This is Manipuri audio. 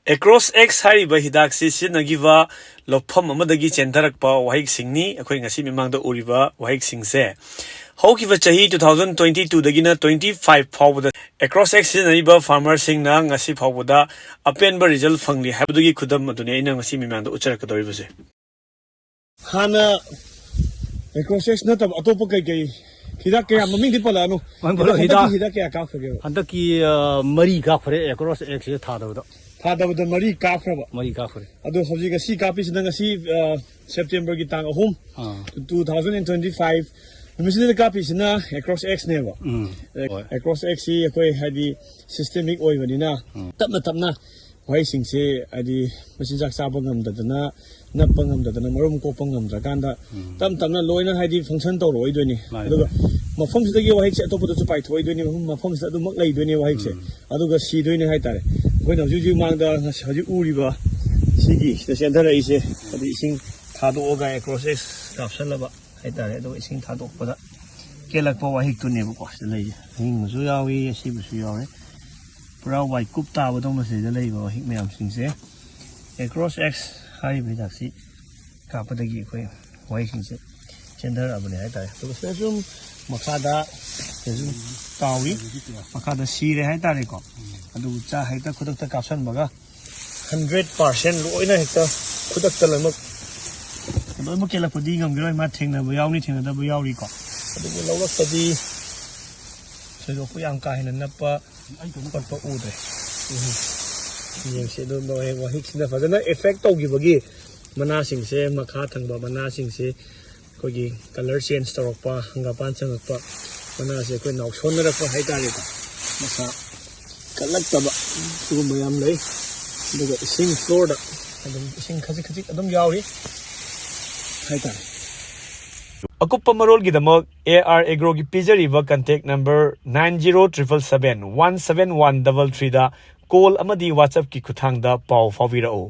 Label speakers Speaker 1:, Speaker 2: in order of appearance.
Speaker 1: AcrossX hariba hidaksi sinagiva Loupham Amadagi chendarakpa wahik singni akhoi ngasi mimangda uriba wahik singse haukiva chahi 2022 dagina 25 phawbada AcrossX sinaiba farmer singna ngasi phawbada apenba result phangli habdugi khudam adune aina ngasi mimangda ucharakadoribase
Speaker 2: hana AcrossX natab atopa kai hidak kaya maming di pala ano hidak kaya ka khage
Speaker 3: handaki mari ka khore AcrossX se thadawda
Speaker 2: thadawda mari ka khore ado hoji ga si kapi sidanga si September gi tang ahum 2025 misli kapi sina AcrossX ne ba AcrossX si koi hadi systemic oi vanina tapna wai sing se adi masinjak sabang amdadana napangam dadana marum ko pangam drakanda tamna loina hadi function to roi doini aduga mafam sidagi wahik se topo to pai thoi doini mafam sa du mak lai doini wahik se aduga si doini hai tare koina juju mangda haji uriba sigi se center ai se adi sing thado oga AcrossX kapsalaba hai tare aduga sing thado pada kelakpa wahik tu ne ko se lai hing musu yawi si musu yawi pura wai kup ta bodong ma se da lai ba wahik mayam sing se AcrossX hai bidaksi kapadagi koi wai singse gender abune hai tare to sesum makada sesum tawi makada sire hai tare ko adu cha hai ta khudak ta kapsan baga 100% loina hekta khudak ta lamak loima kela pudi ngam giroi ma thengna bu yauni thengna da bu yauri ko adu lawlak tadi sedo ku yang ka hina napa ai to pa udre se do no he wahik sina fazana effect togi bagi mana sing se makha thangba mana sing se kogi color change torokpa hangapan changakpa mana se koi naw sonra ko haitare ko masa kalak taba sugum bayam lei duga sing floor da adum sing khaji adum yawi haitare
Speaker 1: Akupa marol gidamak AGRO gi pizariba contact number 9077717133 da call amadi WhatsApp ki kuthangda pau fawirao